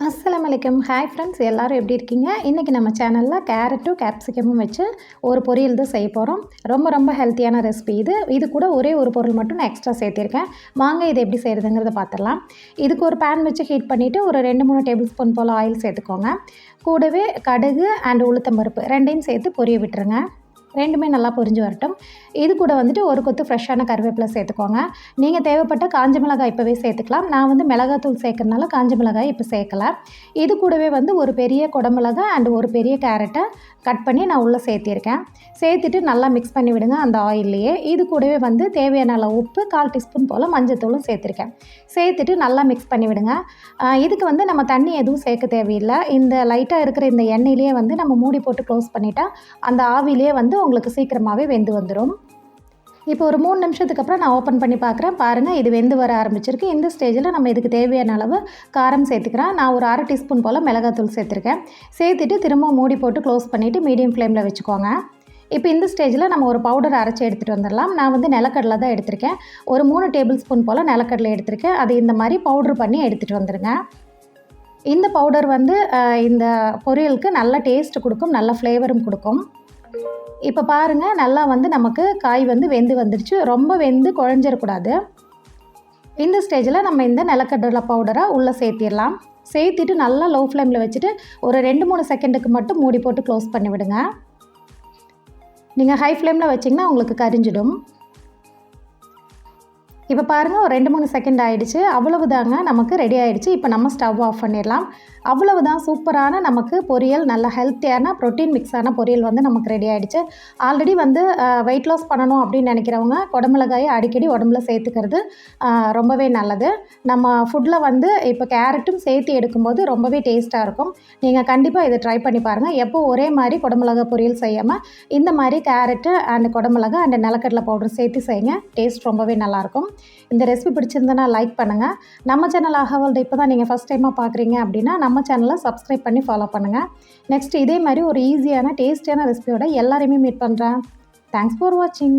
அஸ்ஸலாமு அலைக்கும். Hi friends, எல்லோரும் எப்படி இருக்கீங்க? இன்றைக்கி நம்ம சேனலில் கேரட்டும் கேப்சிகமும் வச்சு ஒரு பொரியல் தான் செய்ய போகிறோம். ரொம்ப ஹெல்த்தியான ரெசிபி இது கூட ஒரே ஒரு பொருள் மட்டும் நான் எக்ஸ்ட்ரா சேர்த்திருக்கேன். வாங்க இது எப்படி செய்கிறதுங்கிறத பார்த்துடலாம். இதுக்கு ஒரு பேன் வச்சு ஹீட் பண்ணிவிட்டு ஒரு 2-3 டேபிள் ஸ்பூன் போல் ஆயில் சேர்த்துக்கோங்க. கூடவே கடுகு அண்ட் உளுத்தம்பருப்பு ரெண்டையும் சேர்த்து பொரிய விட்டுருங்க. ரெண்டுமே நல்லா பொரிஞ்சு வரட்டும். இது கூட வந்துட்டு ஒரு கொத்து ஃப்ரெஷ்ஷான கருவேப்பிலை சேர்த்துக்கோங்க. நீங்கள் தேவைப்பட்ட காஞ்ச மிளகாய் இப்போவே சேர்த்துக்கலாம். நான் வந்து மிளகாத்தூள் சேர்க்கறனால காஞ்ச மிளகாய் இப்போ சேர்க்கலை. இது கூடவே வந்து ஒரு பெரிய குடமிளகாய் அண்ட் ஒரு பெரிய கேரட்டை கட் பண்ணி நான் உள்ளே சேர்த்திருக்கேன். சேர்த்துட்டு நல்லா மிக்ஸ் பண்ணி விடுங்க அந்த ஆயில்லையே. இது கூடவே வந்து தேவையான அளவு உப்பு, 1/4 டீஸ்பூன் போல் மஞ்சத்தூளும் சேர்த்துருக்கேன். சேர்த்துட்டு நல்லா மிக்ஸ் பண்ணி விடுங்க. இதுக்கு வந்து நம்ம தண்ணி எதுவும் சேர்க்க தேவையில்லை. இந்த லைட்டாக இருக்கிற இந்த எண்ணெயிலேயே வந்து நம்ம மூடி போட்டு க்ளோஸ் பண்ணிட்டா அந்த ஆவிலேயே வந்து உங்களுக்கு சீக்கிரமாகவே வெந்து வந்துடும். இப்போ ஒரு 3 நிமிஷத்துக்கு அப்புறம் நான் ஓப்பன் பண்ணி பார்க்குறேன். பாருங்கள், இது வெந்து வர ஆரம்பிச்சிருக்கு. இந்த ஸ்டேஜில் நம்ம இதுக்கு தேவையான அளவு காரம் சேர்த்துக்கிறேன். நான் ஒரு 1/2 டீஸ்பூன் போல் மிளகாத்தூள் சேர்த்துருக்கேன். சேர்த்துட்டு திரும்ப மூடி போட்டு க்ளோஸ் பண்ணிவிட்டு மீடியம் ஃப்ளேமில் வச்சுக்கோங்க. இப்போ இந்த ஸ்டேஜில் நம்ம ஒரு பவுடர் அரைச்சி எடுத்துகிட்டு வந்துடலாம். நான் வந்து நிலக்கடலை தான் எடுத்திருக்கேன். ஒரு 3 டேபிள் ஸ்பூன் போல் நிலக்கடலை எடுத்திருக்கேன். அது இந்த மாதிரி பவுட்ரு பண்ணி எடுத்துகிட்டு வந்துடுங்க. இந்த பவுடர் வந்து இந்த பொரியலுக்கு நல்ல டேஸ்ட் கொடுக்கும், நல்ல ஃப்ளேவரும் கொடுக்கும். இப்போ பாருங்கள், நல்லா வந்து நமக்கு காய் வந்து வெந்து வந்துடுச்சு. ரொம்ப வெந்து குழஞ்சிடக்கூடாது. இந்த ஸ்டேஜில் நம்ம இந்த நிலக்கடலை பவுடரை உள்ளே சேர்த்திடலாம். சேர்த்திட்டு நல்லா லோ ஃப்ளேமில் வச்சுட்டு ஒரு 2-3 செகண்டுக்கு மட்டும் மூடி போட்டு க்ளோஸ் பண்ணி விடுங்க. நீங்கள் ஹை ஃப்ளேமில் வச்சிங்கன்னா உங்களுக்கு கரிஞ்சிடும். இப்போ பாருங்கள், ஒரு 2-3 செகண்ட் ஆகிடுச்சு. அவ்வளவுதாங்க, நமக்கு ரெடி ஆகிடுச்சு. இப்போ நம்ம ஸ்டவ் ஆஃப் பண்ணிடலாம். அவ்வளவுதான், சூப்பரான நமக்கு பொரியல், நல்ல ஹெல்த்தியான ப்ரோட்டீன் மிக்ஸான பொரியல் வந்து நமக்கு ரெடி ஆகிடுச்சு. ஆல்ரெடி வந்து வெயிட் லாஸ் பண்ணணும் அப்படின்னு நினைக்கிறவங்க குடமிளகாயை அடிக்கடி உடம்புல சேர்த்துக்கிறது ரொம்பவே நல்லது. நம்ம ஃபுட்டில் வந்து இப்போ கேரட்டும் சேர்த்து எடுக்கும்போது ரொம்பவே டேஸ்ட்டாக இருக்கும். நீங்கள் கண்டிப்பாக இதை ட்ரை பண்ணி பாருங்கள். எப்போ ஒரே மாதிரி குடமிளகா பொரியல் செய்யாமல் இந்த மாதிரி கேரட்டு அண்ட் குடமிளகா அண்ட் நிலக்கடலை பவுடர் சேர்த்து செய்யுங்க. டேஸ்ட் ரொம்பவே நல்லாயிருக்கும். இந்த ரெசிபி பிடிச்சிருந்தனா லைக் பண்ணுங்கள். நம்ம சேனல் ஆகவல்ட இப்போ தான் நீங்கள் ஃபஸ்ட் டைமாக பார்க்குறீங்க அப்படின்னா நம்ம சேனலை சப்ஸ்கிரைப் பண்ணி ஃபாலோ பண்ணுங்கள். நெக்ஸ்ட் இதே மாதிரி ஒரு ஈஸியான டேஸ்டியான ரெசிபியோட எல்லாரையுமே மீட் பண்ணுறேன். தேங்க்ஸ் ஃபார் வாட்சிங்.